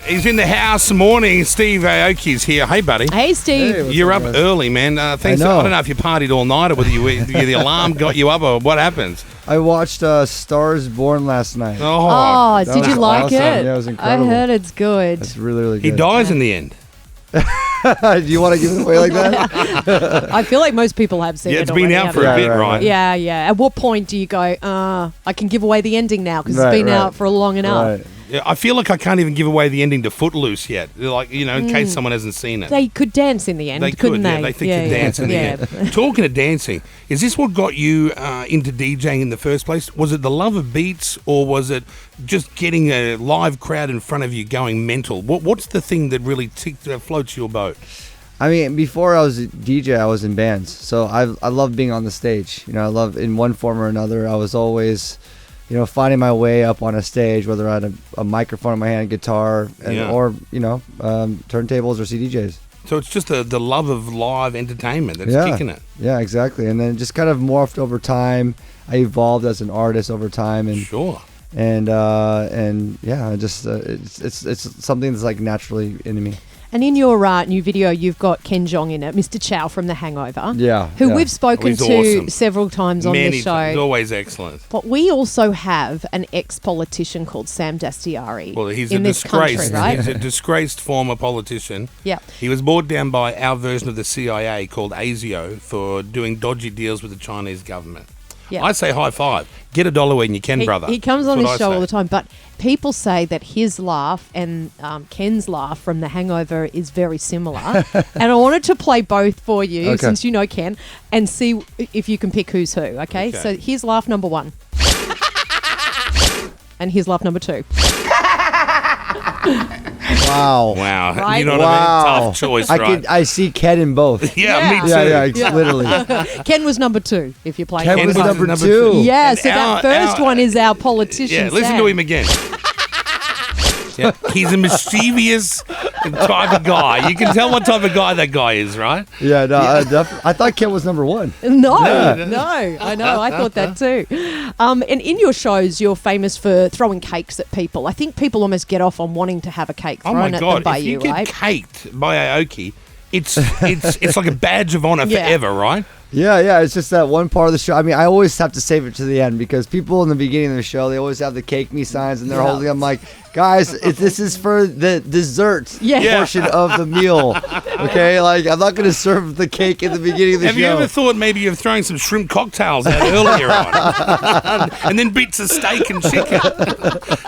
He's in the house. Morning. Steve Aoki's here. Hey, buddy. Hey, Steve. Hey, You're up early, man. Thanks. I don't know if you partied all night or whether the alarm got you up or what happens. I watched Stars Born last night. Oh, did you like awesome. it? Yeah, it was incredible. I heard it's good. It's really, really good. He dies in the end. Do you want to give it away like that? I feel like most people have seen it. Yeah, it's been out for a bit, right? Yeah, yeah. At what point do you go, I can give away the ending now because it's been out for long enough? Right. Yeah, I feel like I can't even give away the ending to Footloose yet. Like, in case someone hasn't seen it. They could dance in the end, couldn't they? Yeah, they think they dance in the end. Talking of dancing, is this what got you into DJing in the first place? Was it the love of beats, or was it just getting a live crowd in front of you going mental? What's the thing that really floats your boat? I mean, before I was a DJ, I was in bands. So I love being on the stage. I love, in one form or another, I was always... finding my way up on a stage, whether I had a microphone in my hand, guitar, or turntables or CDJs. So it's just the love of live entertainment that's kicking it. Yeah, exactly. And then it just kind of morphed over time. I evolved as an artist over time, and sure. And yeah, it's something that's like naturally into me. And in your new video, you've got Ken Jeong in it, Mr. Chow from The Hangover. Yeah. Who we've spoken to awesome. several times on the show. He's always excellent. But we also have an ex-politician called Sam Dastyari. Well, he's in a this disgraced, country, right? He's a disgraced former politician. Yeah. He was brought down by our version of the CIA called ASIO for doing dodgy deals with the Chinese government. Yeah. I say high five. Get $1 when you can, brother. He comes on this show all the time, but people say that his laugh and Ken's laugh from The Hangover is very similar. And I wanted to play both for you, since you know Ken, and see if you can pick who's who, okay? So here's laugh number 1. And here's laugh number 2. Wow. Right? You know what I mean? Tough choice, right? I see Ken in both. Yeah, me too. Yeah, literally. Ken was number 2, if you're playing. Ken was number 2. Yeah, And so that first one is our politician. Yeah, listen to him again. Yeah, he's a mischievous type of guy. You can tell what type of guy that guy is, right? Yeah, no, I thought Ken was number 1. No, I know. I thought that too. And in your shows, you're famous for throwing cakes at people. I think people almost get off on wanting to have a cake thrown at them by you, right? If you get caked by Aoki, it's like a badge of honor forever, right? Yeah, it's just that one part of the show. I mean, I always have to save it to the end because people in the beginning of the show, they always have the cake me signs and they're holding them like, guys, this is for the dessert portion of the meal. Okay, like I'm not going to serve the cake in the beginning of the show. Have you ever thought maybe of throwing some shrimp cocktails out earlier on? And then bits of steak and chicken?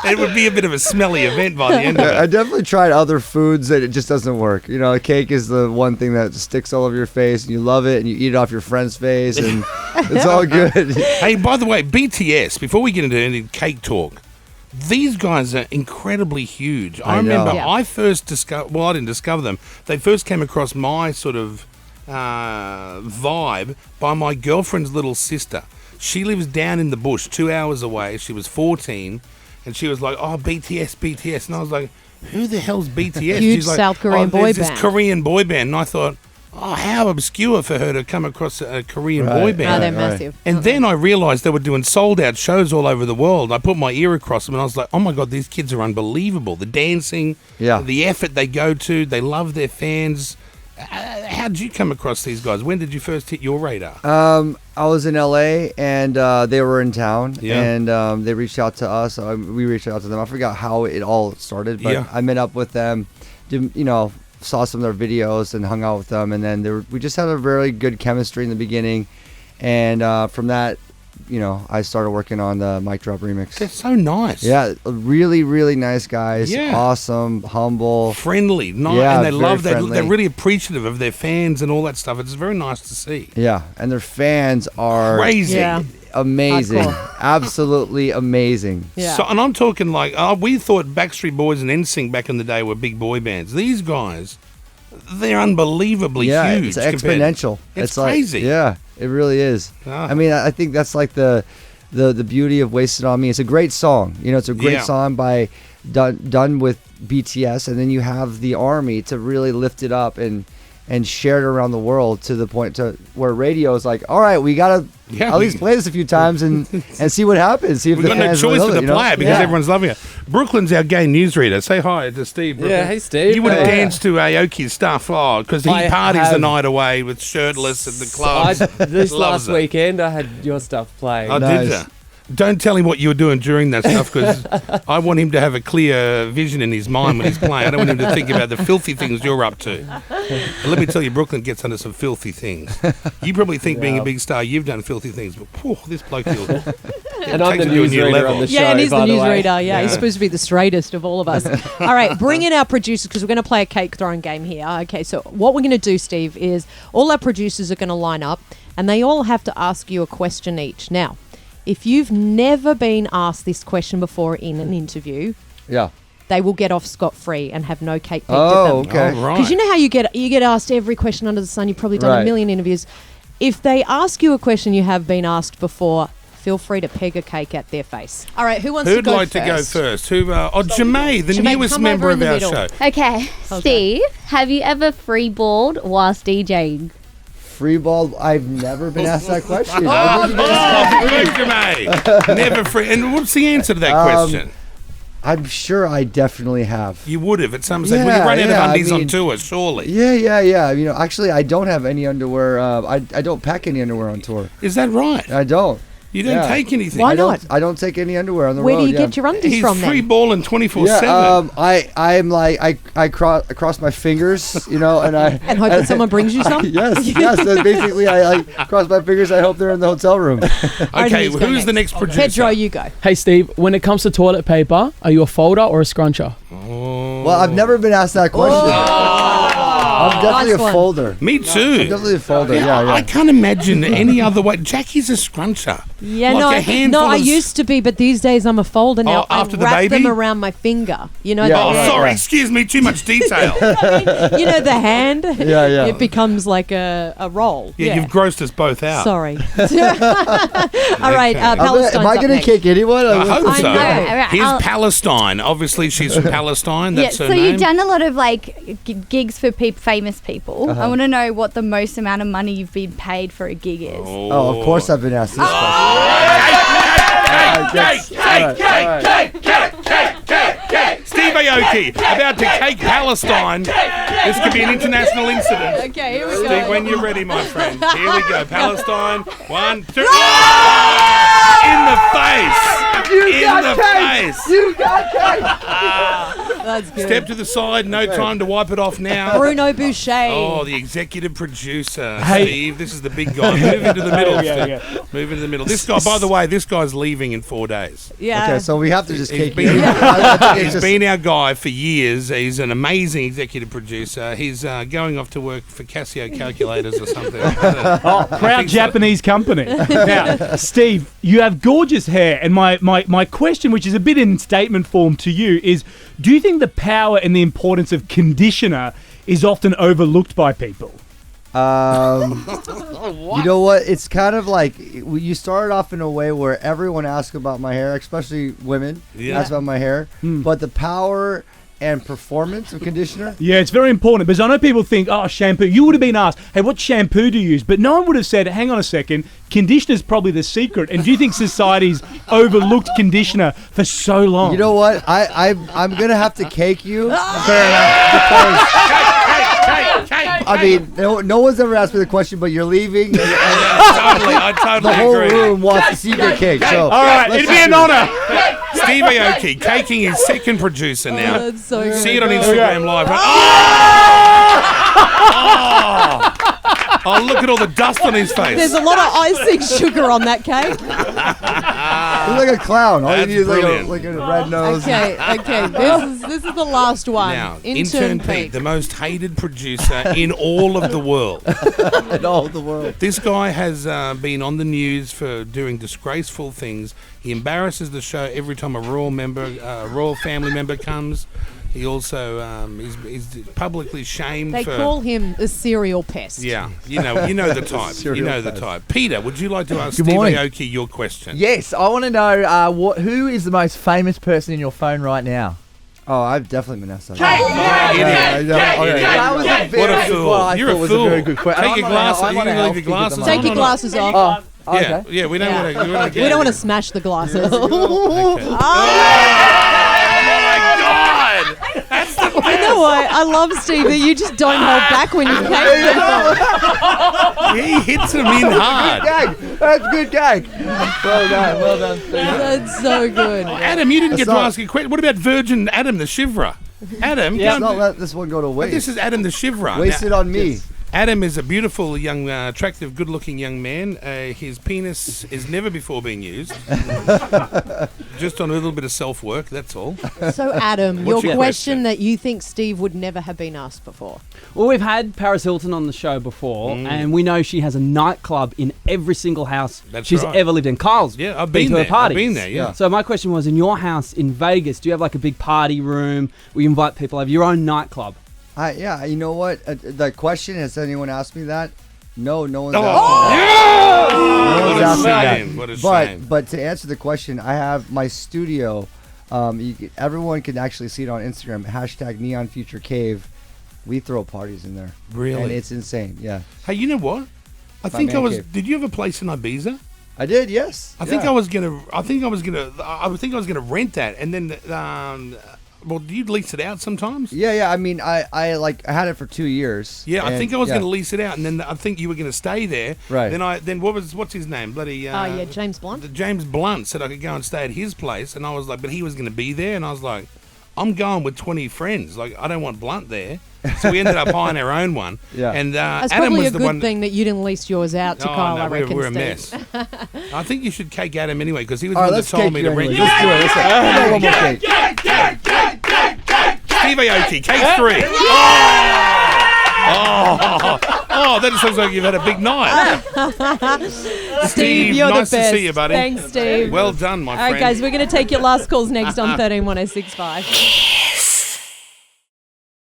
It would be a bit of a smelly event by the end of it. I definitely tried other foods that it just doesn't work. A cake is the one thing that sticks all over your face and you love it and you eat it off your friend's face and it's all good. Hey, by the way, BTS, before we get into any cake talk, these guys are incredibly huge. I remember I first discovered, I didn't discover them. They first came across my sort of vibe by my girlfriend's little sister. She lives down in the bush 2 hours away. She was 14 and she was like, BTS. And I was like, who the hell's BTS? Huge She's like, South Korean boy band. This Korean boy band. And I thought, how obscure for her to come across a Korean boy band. No, they're massive. And then I realised they were doing sold-out shows all over the world. I put my ear across them and I was like, oh my God, these kids are unbelievable. The dancing, the effort they go to, they love their fans. How did you come across these guys? When did you first hit your radar? I was in LA and they were in town and they reached out to us. We reached out to them. I forgot how it all started, but I met up with them, saw some of their videos and hung out with them, and then we just had a very good chemistry in the beginning, and from that, I started working on the Mic Drop remix. They're so nice. Yeah, really, really nice guys. Yeah. Awesome, humble, friendly, nice, and they love that. They're really appreciative of their fans and all that stuff. It's very nice to see. Yeah, and their fans are crazy. Yeah. Amazing. Absolutely amazing. Yeah. So, and I'm talking like, we thought Backstreet Boys and NSYNC back in the day were big boy bands. These guys, they're unbelievely huge. It's exponential. It's crazy. Yeah, it really is. I mean, I think that's like the beauty of Wasted on Me. It's a great song. It's a great song done with BTS, and then you have the Army to really lift it up and and shared around the world to the point to where radio is like, all right, we gotta at least play this a few times and see what happens. See if we've got no choice but to play it because everyone's loving it. Brooklyn's our gay newsreader. Say hi to Steve. Brooklyn. Yeah, hey Steve. You would have danced to Aoki's stuff, because he parties the night away with shirtless at the club. This last weekend, I had your stuff playing. Oh, did you? Don't tell him what you were doing during that stuff, because I want him to have a clear vision in his mind when he's playing. I don't want him to think about the filthy things you're up to. And let me tell you, Brooklyn gets under some filthy things. You probably think being a big star, you've done filthy things, but this bloke feels... And I'm the newsreader on the show. Yeah, and he's the newsreader. Yeah, he's supposed to be the straightest of all of us. All right, bring in our producers, because we're going to play a cake throwing game here. Okay, so what we're going to do, Steve, is all our producers are going to line up, and they all have to ask you a question each. Now, if you've never been asked this question before in an interview, they will get off scot-free and have no cake picked at them. Oh, okay. Because you know how you get asked every question under the sun. You've probably done a million interviews. If they ask you a question you have been asked before, feel free to peg a cake at their face. All right, who wants to go first? Who'd like to go first? Jamae, the newest member of our show. Okay, Steve, have you ever freeballed whilst DJing? Freeball? I've never been asked that question. Jamae. Never free. And what's the answer to that question? I'm sure I definitely have. You would have at some stage. Well, you run out of undies on tour, surely. Yeah. You know, actually, I don't have any underwear. I don't pack any underwear on tour. Is that right? I don't. You don't take anything. Why not? I don't take any underwear on the road. Where do you get your undies from then? He's free balling 24/7. I'm like I cross my fingers, and and hope that someone brings you some. Yes. So basically, I cross my fingers. I hope they're in the hotel room. Okay, who's the next producer? Pedro, you go. Hey Steve, when it comes to toilet paper, are you a folder or a scruncher? Well, I've never been asked that question. I'm definitely a folder. Me too. I'm definitely a folder. Yeah. I can't imagine any other way. Jackie's a scruncher. Yeah, like I used to be, but these days I'm a folder now. After I wrap the baby? them around my finger. Sorry, excuse me, too much detail. The hand. Yeah. It becomes like a roll. Yeah, you've grossed us both out. Sorry. All right, Palestine. Am I going to kick anyone? I hope so. Right, Here's Palestine. Obviously, she's from Palestine. That's her name. You've done a lot of gigs for famous people. I want to know what the most amount of money you've been paid for a gig is. Oh, of course I've been asked this question. Steve Aoki, about to cake Palestine. This could be an international incident. Okay, here we go. Steve, when you're ready, my friend. Here we go. Palestine. 1, 2. In the face. You got cake. That's good. Step to the side. No time to wipe it off now. Bruno Boucher. Oh, the executive producer. Steve, this is the big guy. Move into the middle. Move into the middle. This guy, by the way, this guy's leaving in 4 days. Yeah. Okay, so we have to just cake He's him. He's been our guy for years. He's an amazing executive producer. He's going off to work for Casio calculators or something. Proud Japanese company. Now, Steve, you have gorgeous hair, and my question, which is a bit in statement form to you, is: do you think the power and the importance of conditioner is often overlooked by people? You know what? It's kind of like you started off in a way where everyone asks about my hair, especially women ask about my hair. But the power and performance of conditioner. Yeah, it's very important because I know people think, shampoo. You would have been asked, hey, what shampoo do you use? But no one would have said, hang on a second, conditioner's probably the secret. And do you think society's overlooked conditioner for so long? You know what? I'm going to have to cake you. Fair enough. I mean, no one's ever asked me the question, but you're leaving. I totally the whole agree. room wants to see your cake. So, all right, it'd be an honor. Steve Aoki, caking his second producer now. That's so good. See it on Instagram Live. Oh, look at all the dust on his face. There's a lot of icing sugar on that cake. He's like a clown. All That's you need is brilliant. like a red nose. Okay. This is the last one. Now, Intern Pete, the most hated producer in all of the world. In all of the world. This guy has been on the news for doing disgraceful things. He embarrasses the show every time a royal family member comes. He also is publicly shamed. They call him a serial pest. Yeah, you know the type. You know the type. Peter, would you like to ask Steve Aoki your question? Yes, I want to know who is the most famous person in your phone right now? Oh, I've definitely been asked that. That was a very what a good fool! one. You're a was fool. a very good question. Take your glasses. You can leave your glasses. Take your glasses off. Okay. Yeah, we don't want to. We don't want to smash the glasses. Okay. You know what? I love Steve that you just don't hold back when you came. He hits him in hard. That's a good gag. Well done. That's so good. Adam, you didn't get to ask a question. What about Virgin Adam the Shivra? Adam, Let's not let this one go to waste. This is Adam the Shivra. Waste it on me. Adam is a beautiful, young, attractive, good-looking young man. His penis has never before been used. Just on a little bit of self-work, that's all. So, Adam, your your question that you think Steve would never have been asked before. Well, we've had Paris Hilton on the show before, and we know she has a nightclub in every single house she's ever lived in. Kyle's I've been to there. her parties. I've been there, yeah. So my question was, in your house in Vegas, do you have like a big party room where you invite people over, your own nightclub? Yeah, you know what? The question, has anyone asked me that? No one's Oh, asked me that. yeah! No one's asked me that. What a shame. But to answer the question, I have my studio. Everyone can actually see it on Instagram. #NeonFutureCave. We throw parties in there. Really? And it's insane. Yeah. Hey, you know what? I think I was. Did you have a place in Ibiza? I did. Yes. I think I was gonna rent that, and then. Well, do you lease it out sometimes? Yeah. I mean, I had it for 2 years. Yeah, I think I was going to lease it out, and then I think you were going to stay there. Right. Then what's his name? Bloody. James Blunt. James Blunt said I could go and stay at his place, and I was like, but he was going to be there, and I was like, I'm going with 20 friends. Like, I don't want Blunt there. So we ended up buying our own one. Yeah. And That's Adam probably was a the good one. thing that you didn't lease yours out to Kyle. No, I reckon we're a Steve. mess. I think you should cake Adam anyway, because he was the All right, one that let's told cake me you to rent. anyway. Let's do it. One more cake. Steve Aoki, cake 3. Oh, that just looks like you've had a big night. Steve, you're nice the best. to see you, buddy. Thanks, Steve. Well done, my All friend. right, guys, we're going to take your last calls next on 131065.